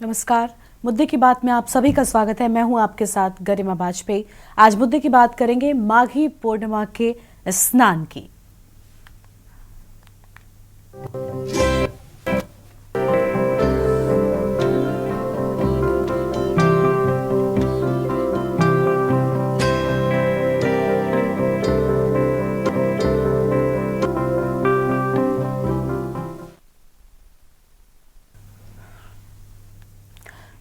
नमस्कार। मुद्दे की बात में आप सभी का स्वागत है। मैं हूं आपके साथ गरिमा वाजपेयी। आज मुद्दे की बात करेंगे माघी पूर्णिमा के स्नान की।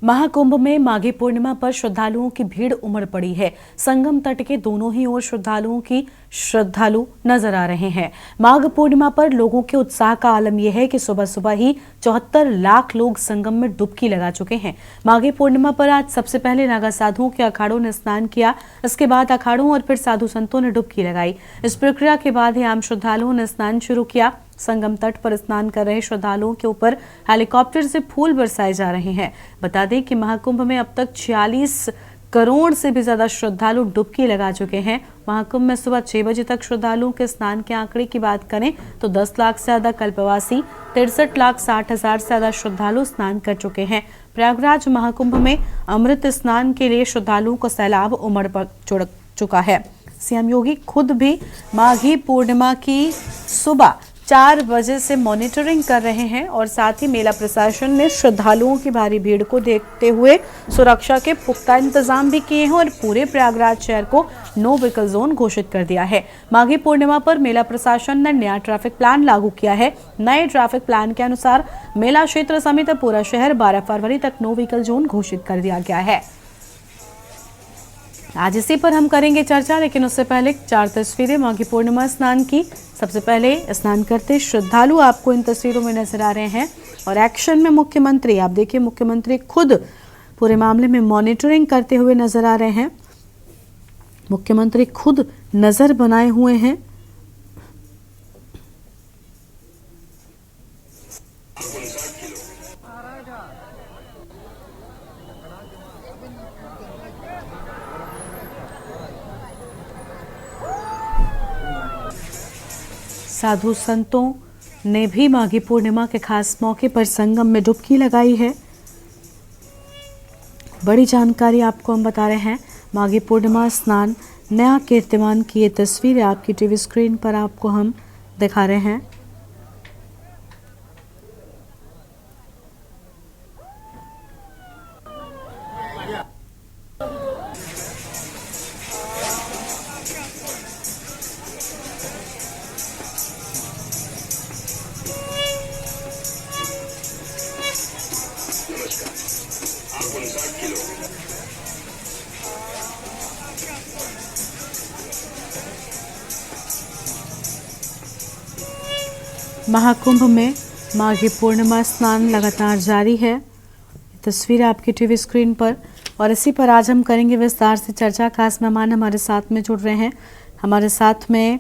महाकुंभ में माघी पूर्णिमा पर श्रद्धालुओं की भीड़ उमड़ पड़ी है। संगम तट के दोनों ही ओर श्रद्धालु नजर आ रहे हैं। माघ पूर्णिमा पर लोगों के उत्साह का आलम यह है कि सुबह सुबह ही 74 लाख लोग संगम में डुबकी लगा चुके हैं। माघी पूर्णिमा पर आज सबसे पहले नागा साधुओं के अखाड़ों ने स्नान किया। इसके बाद अखाड़ों और फिर साधु संतों ने डुबकी लगाई। इस प्रक्रिया के बाद ही आम श्रद्धालुओं ने स्नान शुरू किया। संगम तट पर स्नान कर रहे श्रद्धालुओं के ऊपर हेलीकॉप्टर से फूल बरसाए जा रहे हैं। बता दें कि महाकुंभ में अब तक 46 करोड़ से भी ज्यादा श्रद्धालु डुबकी लगा चुके हैं। महाकुंभ में सुबह 6 बजे तक श्रद्धालुओं के स्नान के आंकड़े की बात करें तो 10 लाख से ज्यादा कल्पवासी, 63,60,000 से ज्यादा श्रद्धालु स्नान कर चुके हैं। प्रयागराज महाकुंभ में अमृत स्नान के लिए श्रद्धालुओं का सैलाब उमड़ पड़ चुका है। सीएम योगी खुद भी माघी पूर्णिमा की सुबह 4 बजे से मॉनिटरिंग कर रहे हैं और साथ ही मेला प्रशासन ने श्रद्धालुओं की भारी भीड़ को देखते हुए सुरक्षा के पुख्ता इंतजाम भी किए हैं और पूरे प्रयागराज शहर को नो व्हीकल जोन घोषित कर दिया है। माघी पूर्णिमा पर मेला प्रशासन ने नया ट्रैफिक प्लान लागू किया है। नए ट्रैफिक प्लान के अनुसार मेला क्षेत्र समेत पूरा शहर 12 फरवरी तक नो व्हीकल जोन घोषित कर दिया गया है। आज इसी पर हम करेंगे चर्चा, लेकिन उससे पहले 4 तस्वीरें माघी पूर्णिमा स्नान की। सबसे पहले स्नान करते श्रद्धालु आपको इन तस्वीरों में नजर आ रहे हैं और एक्शन में मुख्यमंत्री, आप देखिए मुख्यमंत्री खुद पूरे मामले में मॉनिटरिंग करते हुए नजर आ रहे हैं। मुख्यमंत्री खुद नजर बनाए हुए हैं। साधु संतों ने भी माघी पूर्णिमा के खास मौके पर संगम में डुबकी लगाई है। बड़ी जानकारी आपको हम बता रहे हैं। माघी पूर्णिमा स्नान नया कीर्तिमान की ये तस्वीरें आपकी टीवी स्क्रीन पर आपको हम दिखा रहे हैं। महाकुंभ में माघी पूर्णिमा स्नान लगातार जारी है। तस्वीर आपकी टीवी स्क्रीन पर और इसी पर आज हम करेंगे विस्तार से चर्चा। खास मेहमान हमारे साथ में जुड़ रहे हैं। हमारे साथ में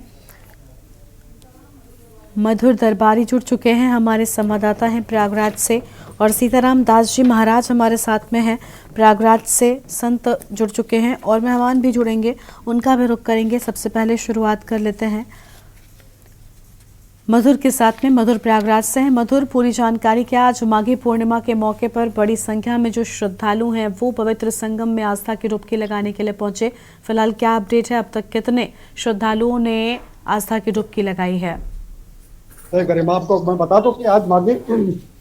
मधुर दरबारी जुड़ चुके हैं, हमारे संवाददाता हैं प्रयागराज से, और सीताराम दास जी महाराज हमारे साथ में हैं प्रयागराज से। संत जुड़ चुके हैं और मेहमान भी जुड़ेंगे, उनका भी रुख करेंगे। सबसे पहले शुरुआत कर लेते हैं मधुर के साथ में। मधुर प्रयागराज से हैं। मधुर, पूरी जानकारी क्या? आज माघी पूर्णिमा के मौके पर बड़ी संख्या में जो श्रद्धालु हैं वो पवित्र संगम में आस्था की डुबकी लगाने के लिए पहुंचे। फिलहाल क्या अपडेट है? अब तक कितने श्रद्धालुओं ने आस्था की डुबकी लगाई है? गरिमा, आपको मैं बता दूं कि आज माघी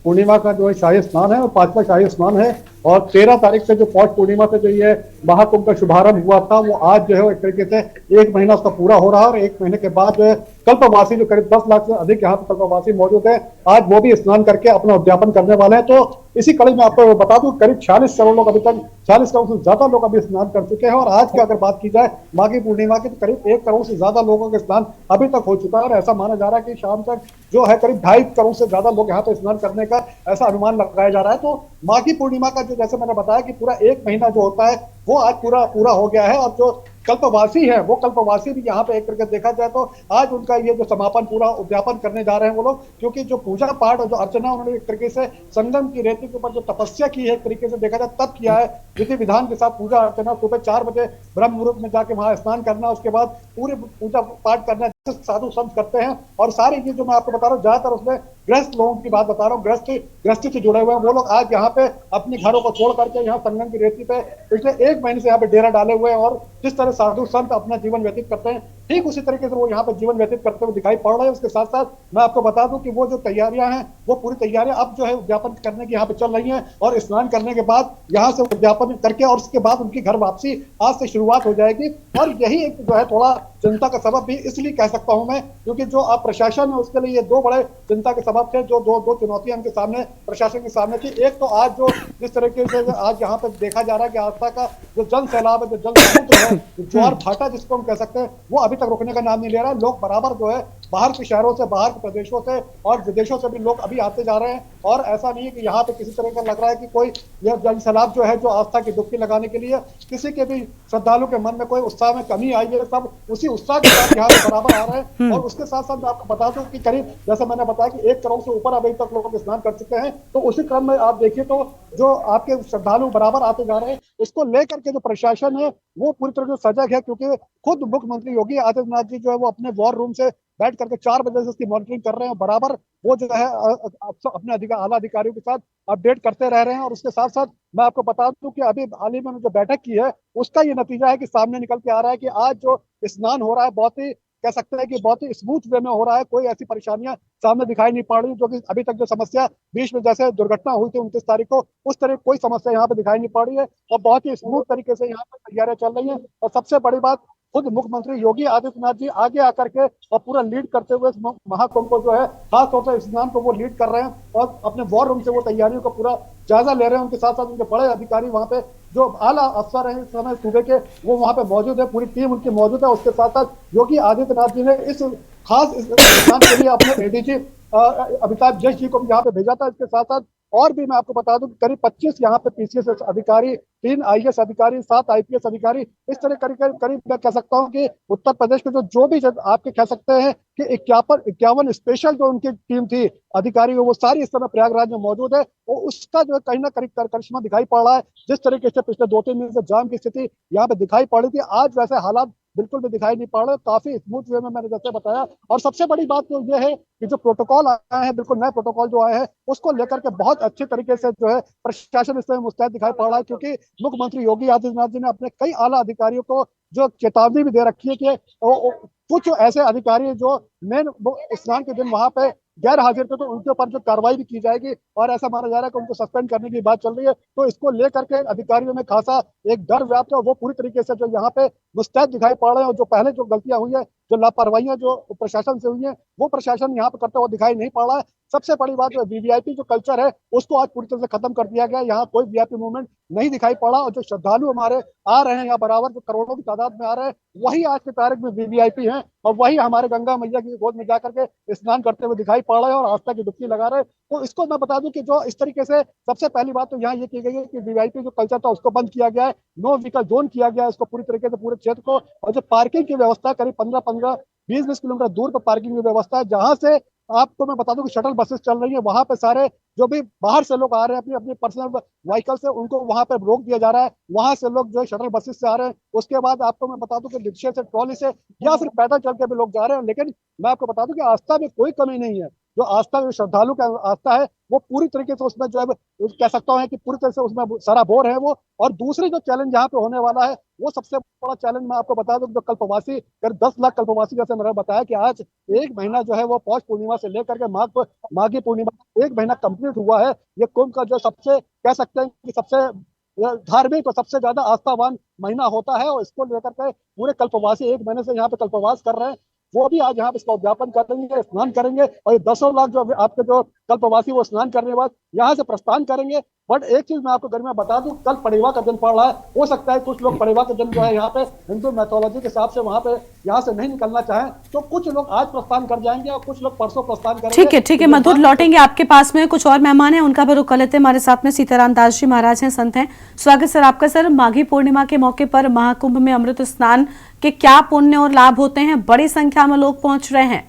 पूर्णिमा का जो है शाही स्नान है और 5वां शाही स्नान है और 13 तारीख से जो पौष पूर्णिमा से जो ये महाकुंभ का शुभारंभ हुआ था वो आज जो है एक तरीके से 1 महीना उसका पूरा हो रहा है। और 1 महीने के बाद जो है कल्पवासी जो करीब 10 लाख से अधिक यहाँ पे कल्पवासी मौजूद है, आज वो भी स्नान करके अपना उद्यापन करने वाले हैं। तो इसी कड़ी में आपको बता दूं करीब 46 करोड़ लोग अभी तक 40 करोड़ से ज्यादा लोग अभी स्नान कर चुके हैं। और आज की अगर बात की जाए माघी पूर्णिमा की तो करीब 1 करोड़ से ज्यादा लोगों का स्नान अभी तक हो चुका है और ऐसा माना जा रहा है कि शाम तक जो है करीब 2.5 करोड़ से ज्यादा लोग यहाँ पे स्नान करने का ऐसा अनुमान लगाया जा रहा है। तो माघी पूर्णिमा का जो जैसे मैंने बताया कि पूरा 1 महीना जो होता है वो आज पूरा हो गया है और जो कल्पवासी है वो कल्पवासी भी यहाँ पे एक करके देखा जाए तो आज उनका ये जो समापन पूरा उद्यापन करने जा रहे हैं वो लोग, क्योंकि जो पूजा पाठ और जो अर्चना उन्होंने एक तरीके से संगम की रेती के ऊपर जो तपस्या की है एक तरीके से देखा जाए तब किया है। विधि विधान के साथ पूजा अर्चना, सुबह 4 बजे ब्रह्म मुहूर्त में जाके वहां स्नान करना, उसके बाद पूरे पूजा पाठ करना, साधु संत करते हैं। और सारी ये जो मैं आपको बता रहा हूँ, ज्यादातर उसमें गृहस्थ लोगों की बात बता रहा हूँ, गृहस्थी से जुड़े हुए हैं वो लोग। आज यहाँ पे अपने घरों को छोड़ करके यहाँ संगम की रेती पे पिछले 1 महीने से यहाँ पे डेरा डाले हुए हैं। और जिस तरह साधु संत अपना जीवन व्यतीत करते हैं, ठीक उसी तरीके से वो यहाँ पे जीवन व्यतीत करते हुए दिखाई पड़ रहे हैं। उसके साथ साथ मैं आपको बता दूं कि वो जो तैयारियां हैं, वो पूरी तैयारियां अब जो है उद्यापन करने की यहाँ पे चल रही हैं। और स्नान करने के बाद यहाँ से उद्यापन करके और उसके बाद उनकी घर वापसी आज से शुरुआत हो जाएगी। और यही एक जो है थोड़ा चिंता का सबब भी इसलिए कह सकता हूं मैं, क्योंकि जो अब प्रशासन है उसके लिए ये 2 बड़े चिंता के सबब थे, जो दो चुनौतियां उनके सामने, प्रशासन के सामने थी। एक तो आज जो जिस तरीके से आज यहाँ पे देखा जा रहा है कि आस्था का जो जन सैलाब है, जो जन समुद्र है, ज्वार भाटा जिसको हम कह सकते हैं, वो अभी तक रुकने का नाम नहीं ले रहा है। लोग बराबर जो है बाहर के शहरों से, बाहर के प्रदेशों से और विदेशों से भी लोग अभी आते जा रहे हैं। और ऐसा नहीं है कि यहाँ पे किसी तरह का लग रहा है कि कोई यह जन सैलाब जो है, जो आस्था की डुबकी लगाने के लिए किसी के भी श्रद्धालु के मन में कोई उत्साह में कमी आई है, सब उसी उत्साह के साथ यहाँ पे बराबर आ रहे हैं। और उसके साथ साथ मैं आपको बता दूं कि करीब जैसे मैंने बताया कि 1 करोड़ से ऊपर अभी तक लोग स्नान कर चुके हैं। तो उसी क्रम में आप देखिए तो जो आपके श्रद्धालु बराबर आते जा रहे हैं, इसको लेकर के जो प्रशासन है वो पूरी तरह से सजग है। क्योंकि खुद मुख्यमंत्री योगी आदित्यनाथ जी जो है वो अपने वॉर रूम से बैठ करके 4 बजे से इसकी मॉनिटरिंग कर रहे हैं। बराबर वो जो है अपने आला अधिकारियों के साथ अपडेट करते रह रहे हैं। और उसके साथ साथ मैं आपको बता दूं कि अभी हाल ही में जो बैठक की है, उसका ये नतीजा है कि सामने निकल के आ रहा है कि आज जो स्नान हो रहा है बहुत ही कह सकते हैं कि बहुत ही स्मूथ वे में हो रहा है। कोई ऐसी परेशानियां सामने दिखाई नहीं पड़ रही, जो कि अभी तक जो समस्या बीच में जैसे दुर्घटना हुई थी 29 तारीख को, उस तरह कोई समस्या यहाँ पे दिखाई नहीं पड़ रही है। और बहुत ही स्मूथ तरीके से यहाँ पे तैयारियां चल रही हैं। और सबसे बड़ी बात, खुद मुख्यमंत्री योगी आदित्यनाथ जी आगे आकर के और पूरा लीड करते हुए इस महाकुंभ को जो है, खासतौर से स्नान को वो लीड कर रहे हैं। और अपने वॉर रूम से वो तैयारियों का पूरा जायजा ले रहे हैं। उनके साथ साथ उनके बड़े अधिकारी वहाँ पे जो आला अफसर हैं इस समय सूबे के, वो वहाँ पे मौजूद है, पूरी टीम उनकी मौजूद है। उसके साथ साथ योगी आदित्यनाथ जी ने इस खास स्नान के लिए अपने एडीजी अमिताभ जैश जी को भी यहाँ पे भेजा था। इसके साथ साथ और भी मैं आपको बता दूं करीब 25 यहाँ पे पीसीएस अधिकारी, 3 आईएएस अधिकारी, 7 आईपीएस अधिकारी, इस तरह करीब मैं कह सकता हूँ कि उत्तर प्रदेश के जो भी आपके कह सकते हैं कि 51 स्पेशल जो उनकी टीम थी अधिकारी, वो सारी इस समय प्रयागराज में मौजूद है। और उसका जो है कहीं ना कहीं करिश्मा दिखाई पड़ रहा है। जिस तरीके से पिछले 2-3 दिन से जाम की स्थिति यहाँ पे दिखाई पड़ रही थी, आज वैसे हालात बिल्कुल भी दिखाई नहीं पड़ रहे, काफी स्मूथ वे में मैंने जैसे बताया। और सबसे बड़ी बात तो यह है कि जो प्रोटोकॉल आए हैं, बिल्कुल नए प्रोटोकॉल जो आए हैं, उसको लेकर के बहुत अच्छे तरीके से जो है प्रशासन इस समय मुस्तैद दिखाई पड़ रहा है। क्योंकि मुख्यमंत्री योगी आदित्यनाथ जी ने अपने कई आला अधिकारियों को जो चेतावनी भी दे रखी है कि कुछ ऐसे अधिकारी जो मेन स्नान के दिन वहां पे गैर हाजिर थे, तो उनके ऊपर जो कार्रवाई भी की जाएगी। और ऐसा माना जा रहा है कि उनको सस्पेंड करने की बात चल रही है। तो इसको लेकर के अधिकारियों में खासा एक डर व्याप्त है। वो पूरी तरीके से जो यहाँ पे मुस्तैद दिखाई पड़ रहे हैं। और जो पहले जो गलतियां हुई है, जो लापरवाहियां जो प्रशासन से हुई है, वो प्रशासन यहाँ पे करता हुआ दिखाई नहीं पड़ रहा है। सबसे बड़ी बात जो वीवीआईपी जो कल्चर है, उसको आज पूरी तरह से खत्म कर दिया गया। यहाँ कोई वीआईपी मूवमेंट नहीं दिखाई पड़ा। और जो श्रद्धालु हमारे आ रहे हैं यहाँ बराबर, जो करोड़ों की तादाद में आ रहे हैं, वही आज की तारीख में वीवीआईपी हैं। और वही हमारे गंगा मैया की गोद में जाकर के स्नान करते हुए दिखाई पड़ रहे हैं और आस्था की डुबकी लगा रहे हैं। तो इसको मैं बता दूं कि जो इस तरीके से सबसे पहली बात तो यहाँ ये की गई है कि वीवीआईपी जो कल्चर था उसको बंद किया गया है, नो व्हीकल जोन किया गया है इसको पूरी तरीके से पूरे क्षेत्र को। और जो पार्किंग की व्यवस्था करीब 15-20 किलोमीटर दूर पर पार्किंग की व्यवस्था है, जहां से आपको मैं बता दूं कि शटल बसेस चल रही है। वहां पे सारे जो भी बाहर से लोग आ रहे हैं अपनी अपनी पर्सनल व्हीकल से, उनको वहां पे रोक दिया जा रहा है। वहां से लोग जो है शटल बसेस से आ रहे हैं। उसके बाद आपको मैं बता दूं कि रिक्शे से, ट्रॉली से या फिर पैदल चल के भी लोग जा रहे हैं। लेकिन मैं आपको बता दूं कि आस्था में कोई कमी नहीं है। जो आस्था, जो श्रद्धालु का आस्था है, वो पूरी तरीके से उसमें जो है कह सकता हूँ कि पूरी तरह से उसमें सराबोर है वो। और दूसरी जो चैलेंज यहाँ पे होने वाला है, वो सबसे बड़ा चैलेंज मैं आपको बता दूं, जो कल्पवासी करीब 10 लाख कल्पवासी, जैसे मैंने बताया कि आज 1 महीना जो है वो पौष पूर्णिमा से लेकर के माघी पूर्णिमा 1 महीना कंप्लीट हुआ है। ये कुंभ का जो सबसे कह सकते हैं कि सबसे धार्मिक और सबसे ज्यादा आस्थावान महीना होता है। और इसको लेकर के पूरे कल्पवासी 1 महीने से यहाँ पे कल्पवास कर रहे हैं। वो भी आज यहाँ पे इसका उद्यापन करेंगे, स्नान करेंगे। और ये 10 लाख जो आपके जो कल्पवासी वो स्नान करने के बाद यहाँ से प्रस्थान करेंगे। बट एक चीज मैं आपको घर में बता दूं, कल पड़ेवा का दिन पड़ रहा है। हो सकता है कुछ लोग पड़ेवा के दिन जो है यहाँ पे हिंदू मैथोलॉजी के हिसाब से वहाँ पे यहाँ से नहीं निकलना चाहें, तो कुछ लोग आज प्रस्थान कर जाएंगे और कुछ लोग परसों प्रस्थान करेंगे। ठीक है मधुर, लौटेंगे आपके पास में। कुछ और मेहमान हैं, उनका भी रुख कर लेते हैं। हमारे साथ में सीताराम दास जी महाराज हैं, संत हैं। स्वागत सर आपका। सर, माघी पूर्णिमा के मौके पर महाकुंभ में अमृत स्नान के क्या पुण्य और लाभ होते हैं? बड़ी संख्या में लोग पहुंच रहे हैं।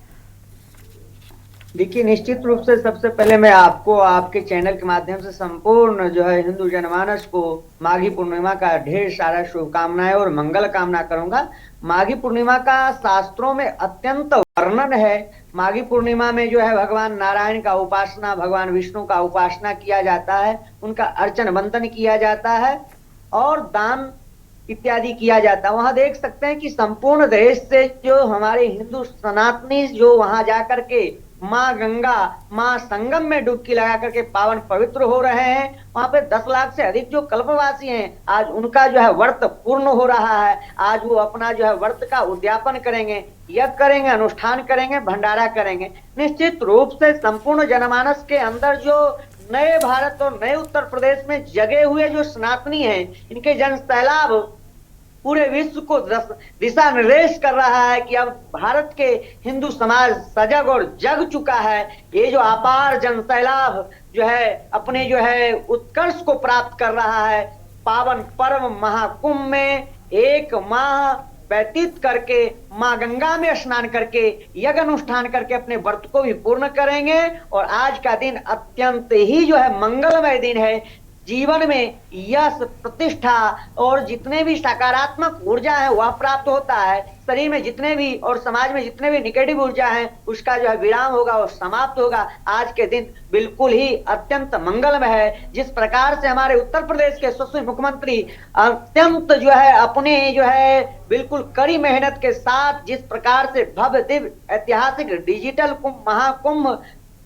देखिए, निश्चित रूप से सबसे पहले मैं आपको आपके चैनल के माध्यम से संपूर्ण जो है हिंदू जनमानस को माघी पूर्णिमा का ढेर सारा शुभकामनाएं और मंगल कामना करूंगा। माघी पूर्णिमा का शास्त्रों में अत्यंत वर्णन है। माघी पूर्णिमा में जो है भगवान नारायण का उपासना, भगवान विष्णु का उपासना किया जाता है, उनका अर्चन वंदन किया जाता है और दान इत्यादि किया जाता है। वहां देख सकते हैं कि संपूर्ण देश से जो हमारे हिंदू सनातनी जो वहां जाकर के माँ गंगा, माँ संगम में डुबकी लगा करके पावन पवित्र हो रहे हैं। वहां पे 10 लाख से अधिक जो कल्पवासी हैं, आज उनका जो है व्रत पूर्ण हो रहा है। आज वो अपना जो है व्रत का उद्यापन करेंगे, यज्ञ करेंगे, अनुष्ठान करेंगे, भंडारा करेंगे। निश्चित रूप से संपूर्ण जनमानस के अंदर जो नए भारत और नए उत्तर प्रदेश में जगे हुए जो सनातनी हैं, इनके जन सैलाब पूरे विश्व को दिशा निर्देश कर रहा है कि अब भारत के हिंदू समाज सजग और जग चुका है। ये जो अपार जन सैलाब जो है अपने जो है उत्कर्ष को प्राप्त कर रहा है। पावन पर्व महाकुंभ में एक माह व्यतीत करके माँ गंगा में स्नान करके यज्ञ अनुष्ठान करके अपने व्रत को भी पूर्ण करेंगे। और आज का दिन अत्यंत ही जो है मंगलमय दिन है। जीवन में यश, प्रतिष्ठा और जितने भी सकारात्मक ऊर्जा है वह प्राप्त होता है। शरीर में जितने भी और समाज में जितने भी नेगेटिव ऊर्जा है उसका जो है विराम होगा और समाप्त होगा। आज के दिन बिल्कुल ही अत्यंत मंगलमय है। जिस प्रकार से हमारे उत्तर प्रदेश के यशस्वी मुख्यमंत्री अत्यंत जो है अपने जो है बिल्कुल कड़ी मेहनत के साथ जिस प्रकार से भव्य दिव्य ऐतिहासिक डिजिटल कुंभ महाकुंभ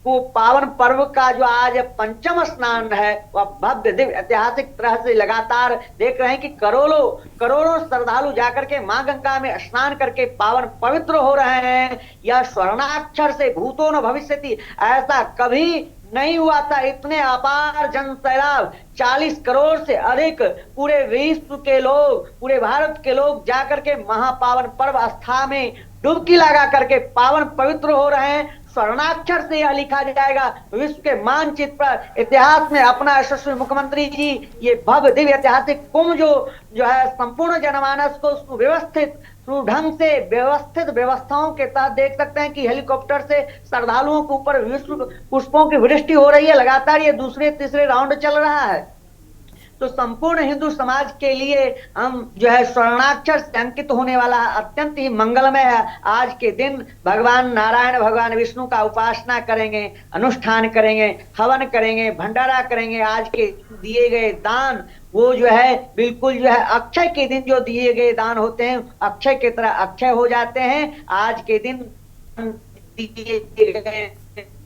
को पावन पर्व का जो आज पंचम स्नान है वह भव्य दिव्य ऐतिहासिक तरह से लगातार देख रहे हैं कि करोड़ों करोड़ों श्रद्धालु जाकर के मां गंगा में स्नान करके पावन पवित्र हो रहे हैं। यह स्वर्णाक्षर से भूतो न भविष्यति, ऐसा कभी नहीं हुआ था। इतने अपार जन सैलाब 40 करोड़ से अधिक पूरे विश्व के लोग, पूरे भारत के लोग जाकर के महापावन पर्व आस्था में डुबकी लगा करके पावन पवित्र हो रहे हैं। स्वर्णाक्षर से यह लिखा जाएगा विश्व के मानचित्र पर, इतिहास में अपना यशस्वी मुख्यमंत्री जी ये भव्य दिव्य ऐतिहासिक कुंभ जो है संपूर्ण जनमानस को सुव्यवस्थित ढंग से व्यवस्थित व्यवस्थाओं के तहत देख सकते हैं कि हेलीकॉप्टर से श्रद्धालुओं के ऊपर विश्व पुष्पों की वृष्टि हो रही है। लगातार ये दूसरे तीसरे राउंड चल रहा है। तो संपूर्ण हिंदू समाज के लिए हम जो है स्वर्णाक्षर से अंकित होने वाला अत्यंत ही मंगलमय है। आज के दिन भगवान नारायण, भगवान विष्णु का उपासना करेंगे, अनुष्ठान करेंगे, हवन करेंगे, भंडारा करेंगे। आज के दिए गए दान वो जो है बिल्कुल जो है अक्षय के दिन जो दिए गए दान होते हैं अक्षय की तरह अक्षय हो जाते हैं। आज के दिन दिए गए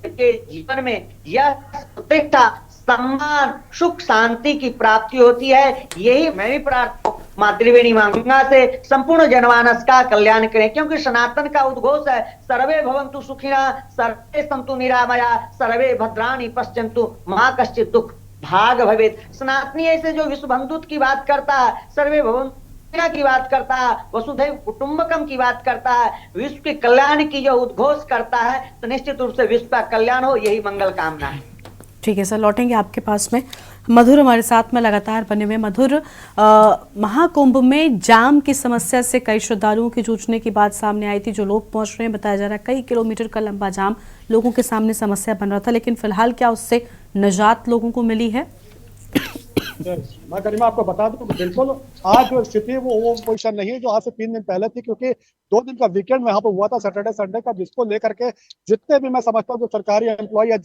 के जीवन में यह प्रतिष्ठा, सम्मान, सुख, शांति की प्राप्ति होती है। यही मैं भी प्रार्थना मां त्रिवेणी मां गंगा से संपूर्ण जनमानस का कल्याण करें, क्योंकि सनातन का उद्घोष है सर्वे भवन्तु सुखिनः, सर्वे सन्तु निरामया, सर्वे भद्राणि पश्यन्तु मा कश्चित् दुःख भाग भवेत्। सनातनी ऐसे जो विश्व बंधुत्व की बात करता है, सर्वे भवन्तु की बात करता है, वसुधैव कुटुंबकम की बात करता है, विश्व के कल्याण की जो उद्घोष करता है, तो निश्चित रूप से विश्व का कल्याण हो, यही मंगल कामना है। ठीक है सर, लौटेंगे आपके पास में। मधुर हमारे साथ में लगातार बने हुए। मधुर, महाकुंभ में जाम की समस्या से कई श्रद्धालुओं की जूझने की बात सामने आई थी। जो लोग पहुंच रहे हैं, बताया जा रहा है कई किलोमीटर का लंबा जाम लोगों के सामने समस्या बन रहा था, लेकिन फिलहाल क्या उससे निजात लोगों को मिली है? मैं गरिमा आपको बता दूं बिल्कुल आज जो स्थिति वो पोजीशन नहीं है जो आज से 3 दिन पहले थी, क्योंकि 2 दिन का वीकेंड यहाँ पे हुआ था सैटरडे संडे का, जिसको लेकर के जितने भी मैं समझता हूँ जो सरकारी एम्प्लॉय या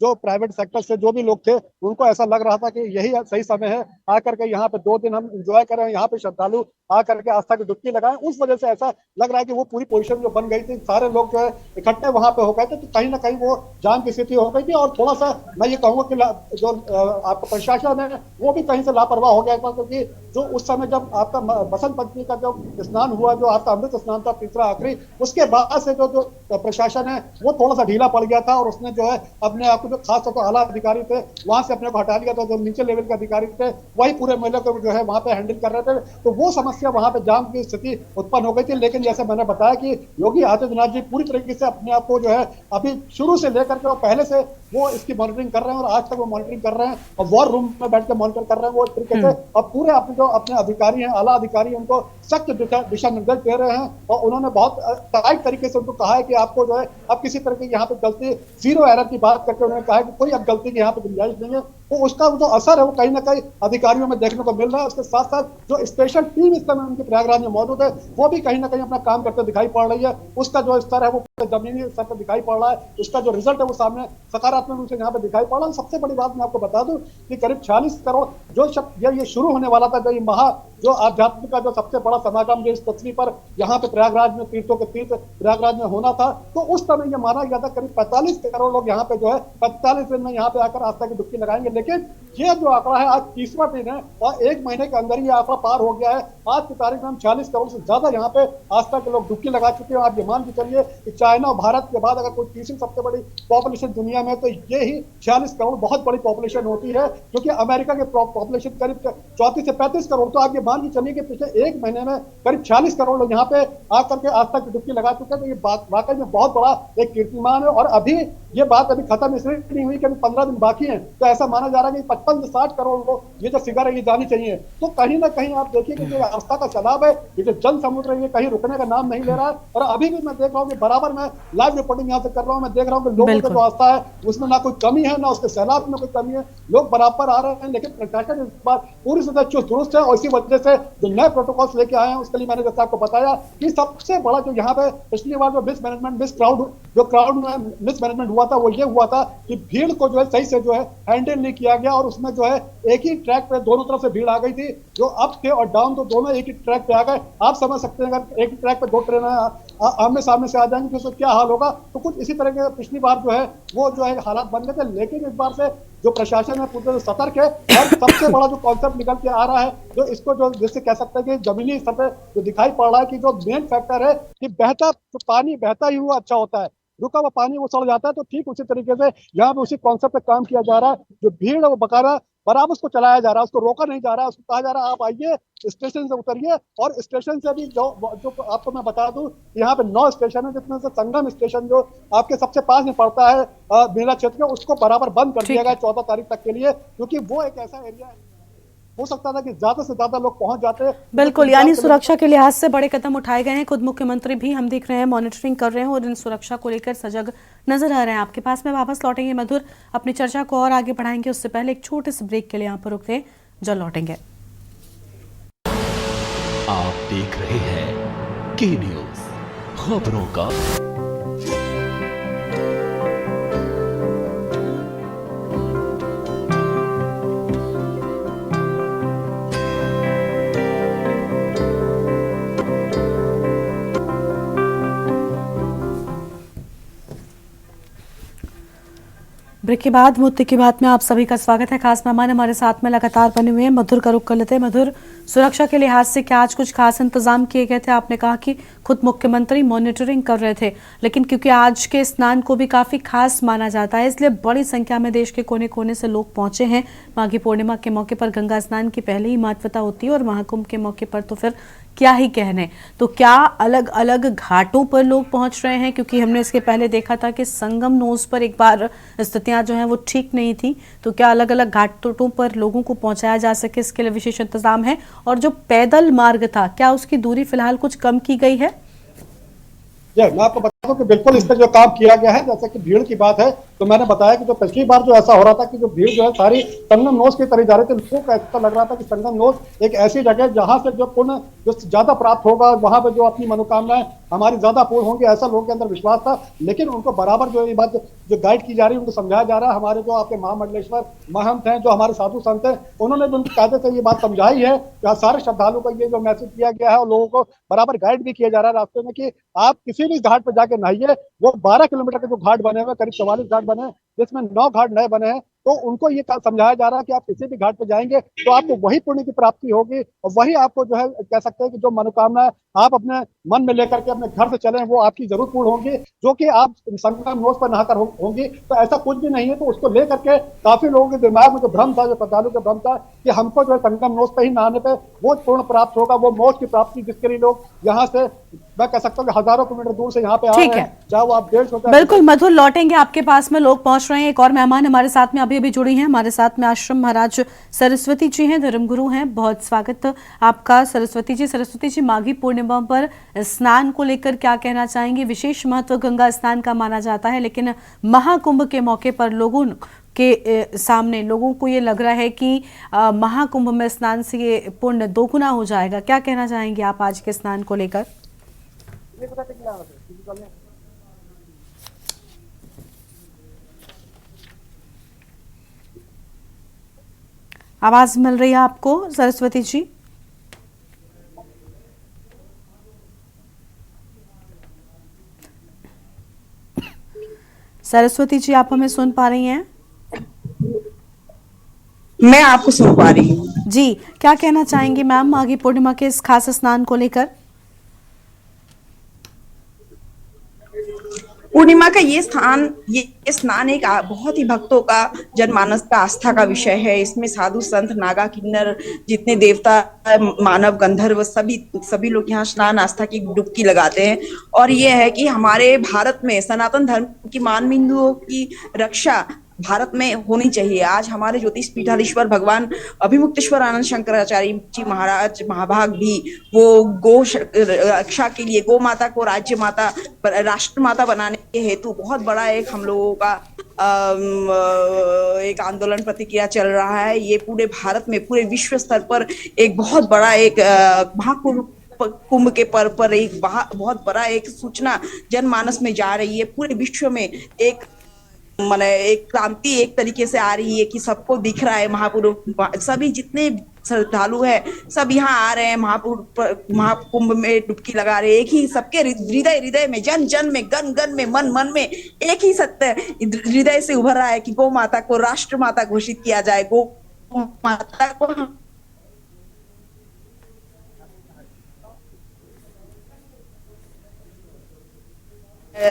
जो प्राइवेट सेक्टर से जो भी लोग थे उनको ऐसा लग रहा था कि यही सही समय है आकर के यहाँ पे 2 दिन हम इंजॉय करें, यहाँ पे श्रद्धालु आकर के आस्था की डुबकी लगाएं। उस वजह से ऐसा लग रहा है कि वो पूरी पोजीशन जो बन गई थी, सारे लोग जो है इकट्ठे वहां पे हो गए थे, तो कहीं ना कहीं वो जाम की स्थिति हो गई थी। और थोड़ा सा मैं ये कहूंगा कि जो आपका प्रशासन है वो भी कहीं से लापरवाह हो गया था, क्योंकि जो उस समय जब आपका बसंत पंचमी का जो स्नान हुआ, जो आपका अमृत स्नान था तीसरा आखिरी, उसके बाद से जो प्रशासन है वो थोड़ा सा ढीला पड़ गया था और उसने जो है अपने आप को जो खास तौर पर आला अधिकारी थे वहां से अपने को हटा लिया था। जो नीचे लेवल के अधिकारी थे वही पूरे मेले को जो है वहां पे हैंडल कर रहे थे, तो वो समस्या वहां पे जाम की स्थिति उत्पन्न हो गई थी। लेकिन जैसे मैंने बताया कि योगी आदित्यनाथ जी पूरी तरीके से अपने आप को जो है अभी शुरू से लेकर के पहले से वो इसकी मॉनिटरिंग कर रहे हैं और आज तक वो मॉनिटरिंग कर रहे हैं और वॉर रूम में बैठ के मॉनिटर कर रहे हैं वो तरीके से। और पूरे अपने जो अपने अधिकारी हैं, आला अधिकारी, उनको सख्त दिशा निर्देश दे रहे हैं और उन्होंने बहुत टाइट तरीके से उनको कहा है कि आपको जो है अब किसी तरह की यहाँ पे गलती, जीरो एरर की बात करके उन्होंने कहा है कि कोई अब गलती की यहाँ पे गुंजाइश नहीं है। तो उसका जो असर है वो कहीं ना कहीं अधिकारियों में देखने को मिल रहा है। उसके साथ साथ जो स्पेशल टीम इस समय उनके प्रयागराज में मौजूद है वो भी कहीं ना कहीं अपना काम करते दिखाई पड़ रही है। उसका जो स्तर है वो जमीनी स्तर पर दिखाई पड़ रहा है, उसका जो रिजल्ट है वो सामने सकारात्मक रूप से यहाँ पे दिखाई पड़ रहा है। सबसे बड़ी बात मैं आपको बता दूं कि करीब 46 करोड़ जो ये शुरू होने वाला था, जो आध्यात्मिक का जो सबसे बड़ा समागम जो इस पृथ्वी पर यहाँ पे प्रयागराज में तीर्थों के तीर्थ प्रयागराज में होना था, तो उस समय ये माना गया था करीब 45 करोड़ लोग यहाँ पे जो है 45 दिन में यहाँ पे आकर आस्था की डुबकी लगाएंगे। लेकिन ये जो आंकड़ा है आज 30वां दिन है और एक महीने के अंदर ही आंकड़ा पार हो गया है। आज की तारीख में हम 40 करोड़ से ज्यादा यहाँ पे आस्था के लोग डुबकी लगा चुके हैं। आप ये मान के चलिए कि चाइना और भारत के बाद अगर कोई तीसरी सबसे बड़ी पॉपुलेशन दुनिया में तो ये ही 46 करोड़ बहुत बड़ी पॉपुलेशन होती है, क्योंकि अमेरिका की पॉपुलेशन करीब 34 से 35 करोड़। तो आप ये मान के चलिए कि पिछले एक महीने में करीब 40 करोड़ लोग यहाँ पे आकर के आस्था की डुबकी लगा चुके हैं। तो ये बात वाकई में बहुत बड़ा एक कीर्तिमान है। और अभी ये बात अभी खत्म इसलिए नहीं हुई कि अभी 15 दिन बाकी हैं, तो ऐसा माना जा रहा है कि 55 से 60 करोड़ लोग ये जो फिगर है ये जानी चाहिए। तो कहीं ना कहीं आप देखिए कि जो आस्था का सैलाब है, ये जो जन समुद्र है, ये कहीं रुकने का नाम नहीं ले रहा है। और अभी भी मैं देख रहा हूँ कि बराबर मैं लाइव रिपोर्टिंग यहाँ से कर रहा हूँ, मैं देख रहा हूँ कि लोगों की जो आस्था है उसमें ना कोई कमी है, ना उसके सैलाब में कोई कमी है, लोग बराबर आ रहे हैं। लेकिन प्रशासन इस बार पूरी तरह चुस्त दुरुस्त है और इसी वजह से जो नए प्रोटोकॉल्स लेके आए हैं उसके लिए मैंने जैसे आपको बताया कि सबसे बड़ा जो यहाँ पे पिछली बार जो क्राउड में मिसमैनेजमेंट हुआ था वो ये हुआ था कि भीड़ को जो है सही से जो है हैंडल नहीं किया गया और उसमें जो है एक ही ट्रैक पे दोनों तरफ से भीड़ आ गई थी। जो अप थे और डाउन तो दोनों एक ही ट्रैक पे आ गए। आप समझ सकते हैं अगर एक ही ट्रैक पे दो ट्रेन आमने सामने से आ जाएंगे तो उसका क्या हाल होगा। तो कुछ इसी तरह के पिछली बार जो है वो जो है हालात बन गए थे। लेकिन इस बार से जो प्रशासन है पूरे सतर्क है और सबसे बड़ा जो कॉन्सेप्ट निकल के आ रहा है, जो इसको जो जिससे कह सकते हैं कि जमीनी स्तर पे जो दिखाई पड़ रहा है कि जो मेन फैक्टर है कि बहता तो पानी बहता ही हुआ अच्छा होता है, रुका हुआ पानी वो सड़ जाता है। तो ठीक उसी तरीके से यहाँ पे उसी कॉन्सेप्ट पे काम किया जा रहा है। जो भीड़ है वो बकायदा बराबर उसको चलाया जा रहा है, उसको रोका नहीं जा रहा है। उसको कहा जा रहा है आप आइए स्टेशन से उतरिए। और स्टेशन से भी जो आपको मैं बता दूं यहाँ पे 9 स्टेशन है, जिसमें से संगम स्टेशन जो आपके सबसे पास में पड़ता है मेला क्षेत्र में, उसको बराबर बंद कर दिया गया 14 तारीख तक के लिए, क्योंकि वो एक ऐसा एरिया है हो सकता था कि ज्यादा से ज्यादा लोग पहुंच जाते हैं। बिल्कुल, यानी सुरक्षा के लिहाज से बड़े कदम उठाए गए हैं। खुद मुख्यमंत्री भी हम देख रहे हैं मॉनिटरिंग कर रहे हैं और इन सुरक्षा को लेकर सजग नजर आ रहे हैं। आपके पास में वापस लौटेंगे मधुर, अपनी चर्चा को और आगे बढ़ाएंगे। उससे पहले एक छोटे से ब्रेक के लिए यहाँ पर रुकते हैं, जल्द लौटेंगे। आप देख रहे हैं के न्यूज, खबरों का ब्रेक के बाद मुद्दे की बात में आप सभी का स्वागत है। खास मेहमान हमारे साथ में लगातार बने हुए हैं, मधुर का रुख कर लेते हैं। मधुर, सुरक्षा के लिहाज से क्या आज कुछ खास इंतजाम किए गए थे? आपने कहा कि खुद मुख्यमंत्री मॉनिटरिंग कर रहे थे, लेकिन क्योंकि आज के स्नान को भी काफी खास माना जाता है, इसलिए बड़ी संख्या में देश के कोने कोने से लोग पहुंचे हैं। माघी पूर्णिमा के मौके पर गंगा स्नान की पहले ही महत्वता होती है और महाकुंभ के मौके पर तो फिर क्या ही कहने। तो क्या अलग अलग घाटों पर लोग पहुंच रहे हैं? क्योंकि हमने इसके पहले देखा था कि संगम नोज पर एक बार स्थितियां जो हैं वो ठीक नहीं थी। तो क्या अलग अलग घाटों पर लोगों को पहुंचाया जा सके, इसके लिए विशेष इंतजाम है? और जो पैदल मार्ग था, क्या उसकी दूरी फिलहाल कुछ कम की गई है? मैं आपको बता दूं कि बिल्कुल इस पर जो काम किया गया है, जैसे कि भीड़ की बात है, तो मैंने बताया कि जो पिछली बार जो ऐसा हो रहा था कि जो भीड़ जो है सारी संगम नोज की तरफ जा रही थी, लोगों को ऐसा लग रहा था कि संगम नोज एक ऐसी जगह जहां से जो पुण्य जो ज्यादा प्राप्त होगा, वहां पे जो अपनी मनोकामनाएं हमारी ज्यादा पूर्ण होंगी, ऐसा लोगों के अंदर विश्वास था। लेकिन उनको बराबर जो ये बात जो गाइड की जा रही है, उनको समझाया जा रहा है। हमारे जो आपके महामंडलेश्वर महंत हैं, जो हमारे साधु संत हैं, उन्होंने भी उनके कायदे से ये बात समझाई है कि सारे श्रद्धालुओं को ये जो मैसेज दिया गया है और लोगों को बराबर गाइड भी किया जा रहा है रास्ते में कि आप किसी भी घाट पर जाके नहाइए। वो 12 किलोमीटर के जो घाट बने हुए, करीब 44 घाट बने हैं, जिसमें 9 घाट नए बने हैं। तो उनको ये समझाया जा रहा है कि आप किसी भी घाट पर जाएंगे तो आपको वही पुण्य की प्राप्ति होगी और वही आपको जो है कह सकते हैं कि जो मनोकामना आप अपने मन में लेकर के अपने घर से चलें वो आपकी जरूर पूर्ण होंगी, जो कि आप संगम नोज पर नहाकर होंगी। तो ऐसा कुछ भी नहीं है। तो उसको लेकर के काफी लोगों के दिमाग में जो भ्रम था, जो श्रद्धालु का भ्रम था कि हमको जो है संगम नोज पर ही नहाने पे वो पूर्ण प्राप्त होगा, वो मोक्ष की प्राप्ति, जिसके लिए लोग यहाँ से मैं कह सकता हूँ कि हजारों किलोमीटर दूर से यहाँ पे आ रहे हैं, चाहे वो आप 150। बिल्कुल मधुर, लौटेंगे आपके पास में, लोग पहुंच रहे हैं। एक और मेहमान हमारे साथ में अभी भी अभी जुड़ी हैं हमारे साथ में आश्रम महाराज सरस्वती जी हैं, धर्मगुरु हैं। बहुत स्वागत आपका सरस्वती जी। माघी पूर्णिमा पर स्नान को लेकर क्या कहना चाहेंगे? विशेष महत्व गंगा स्नान का माना जाता है, लेकिन महाकुंभ के मौके पर लोगों के सामने लोगों को ये लग रहा है कि महाकुंभ में स्नान से ये पुण्य दोगुना हो जाएगा। क्या कहना चाहेंगे आप आज के स्नान को लेकर? आवाज मिल रही है आपको सरस्वती जी? सरस्वती जी, आप हमें सुन पा रही हैं? मैं आपको सुन पा रही हूँ जी। क्या कहना चाहेंगी मैम माघी पूर्णिमा के इस खास स्नान को लेकर? पूर्णिमा का ये स्नान एक बहुत ही भक्तों का, जनमानस का आस्था का विषय है। इसमें साधु संत, नागा, किन्नर, जितने देवता, मानव, गंधर्व, सभी लोग यहाँ स्नान आस्था की डुबकी लगाते हैं। और ये है कि हमारे भारत में सनातन धर्म की मान बिंदुओं की रक्षा भारत में होनी चाहिए। आज हमारे ज्योतिष पीठाधीश्वर भगवान अभिमुक्तेश्वर आनंद शंकराचार्य जी महाराज महाभाग भी वो गो रक्षा के लिए, गो माता को राज्य माता, राष्ट्र माता बनाने के हेतु बहुत बड़ा एक हम लोगों का एक आंदोलन प्रतिक्रिया चल रहा है। ये पूरे भारत में, पूरे विश्व स्तर पर एक बहुत बड़ा एक महाकुंभ के पर्व पर एक बहुत बड़ा एक सूचना जनमानस में जा रही है। पूरे विश्व में एक क्रांति एक तरीके से आ रही है कि सबको दिख रहा है महापुरुष, सभी जितने श्रद्धालु है सब यहाँ आ रहे हैं, महाकुंभ में डुबकी लगा रहे हैं। एक ही सबके हृदय में, जन जन में, गन गन में, मन मन में एक ही सत्य हृदय से उभर रहा है कि गौ माता को राष्ट्र माता घोषित किया जाए। गौ माता को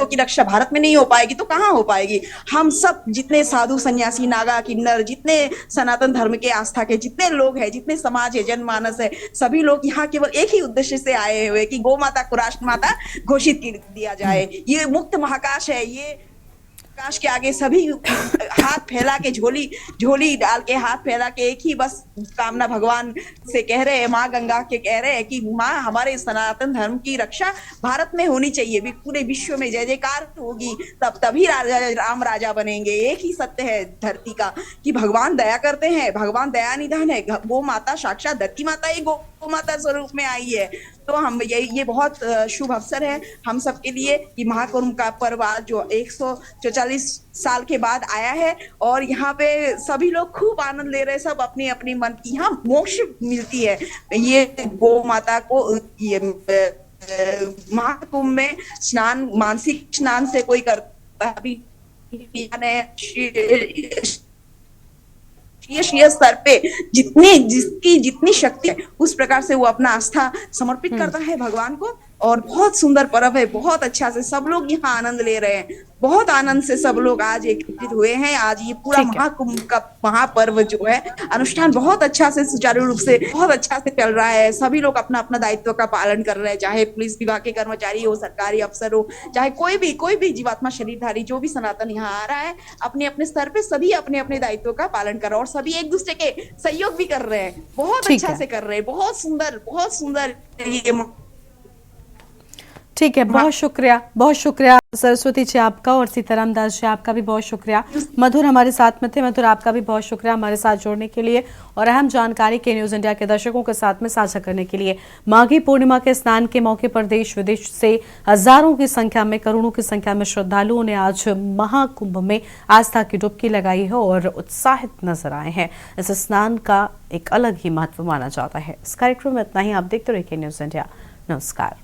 की रक्षा भारत में नहीं हो पाएगी तो कहाँ हो पाएगी? हम सब जितने साधु, सन्यासी, नागा, किन्नर, जितने सनातन धर्म के आस्था के जितने लोग हैं, जितने समाज है, जनमानस है, सभी लोग यहाँ केवल एक ही उद्देश्य से आए हुए कि गौ माता को राष्ट्र माता घोषित दिया जाए। ये मुक्त महाकाश है। ये काश के आगे सभी हाथ फैला के, झोली डाल के हाथ फैला के एक ही बस कामना भगवान से कह रहे हैं, माँ गंगा के कह रहे हैं कि माँ हमारे सनातन धर्म की रक्षा भारत में होनी चाहिए। पूरे विश्व में जय जयकार होगी, तभी राम राजा बनेंगे। एक ही सत्य है धरती का कि भगवान दया करते हैं, भगवान दया निधान है। गो माता साक्षात धरती माता ही गो माता स्वरूप में आई है। तो हम ये बहुत शुभ अवसर है हम सबके लिए कि महाकुंभ का पर्व आज जो 144 साल के बाद आया है और यहाँ पे सभी लोग खूब आनंद ले रहे हैं। सब अपनी अपनी मन की यहाँ मोक्ष मिलती है। ये गो माता को ये महाकुंभ में स्नान, मानसिक स्नान से कोई करता अभी स्तर पे जिसकी जितनी शक्ति है उस प्रकार से वो अपना आस्था समर्पित करता है भगवान को। और बहुत सुंदर पर्व है, बहुत अच्छा से सब लोग यहाँ आनंद ले रहे हैं। बहुत आनंद से सब लोग आज एकत्रित हुए हैं। आज ये पूरा महाकुंभ का महापर्व जो है अनुष्ठान बहुत अच्छा से, सुचारू रूप से, बहुत अच्छा से चल रहा है। सभी लोग अपना अपना दायित्व का पालन कर रहे हैं, चाहे पुलिस विभाग के कर्मचारी हो, सरकारी अफसर हो, चाहे कोई भी जीवात्मा शरीरधारी जो भी सनातन यहाँ आ रहा है, अपने अपने स्तर पे सभी अपने अपने दायित्व का पालन कर रहे हैं और सभी एक दूसरे के सहयोग भी कर रहे हैं। बहुत अच्छा से कर रहे हैं। बहुत सुंदर ये। ठीक है, बहुत शुक्रिया सरस्वती जी आपका और सीताराम दास जी आपका भी बहुत शुक्रिया। मधुर हमारे साथ में थे। मधुर, आपका भी बहुत शुक्रिया हमारे साथ जुड़ने के लिए और अहम जानकारी के न्यूज इंडिया के दर्शकों के साथ में साझा करने के लिए। माघी पूर्णिमा के स्नान के मौके पर देश विदेश से हजारों की संख्या में, करोड़ों की संख्या में श्रद्धालुओं ने आज महाकुंभ में आस्था की डुबकी लगाई है और उत्साहित नजर आए हैं। इस स्नान का एक अलग ही महत्व माना जाता है। इस कार्यक्रम में इतना ही। आप देखते रहिए न्यूज इंडिया। नमस्कार।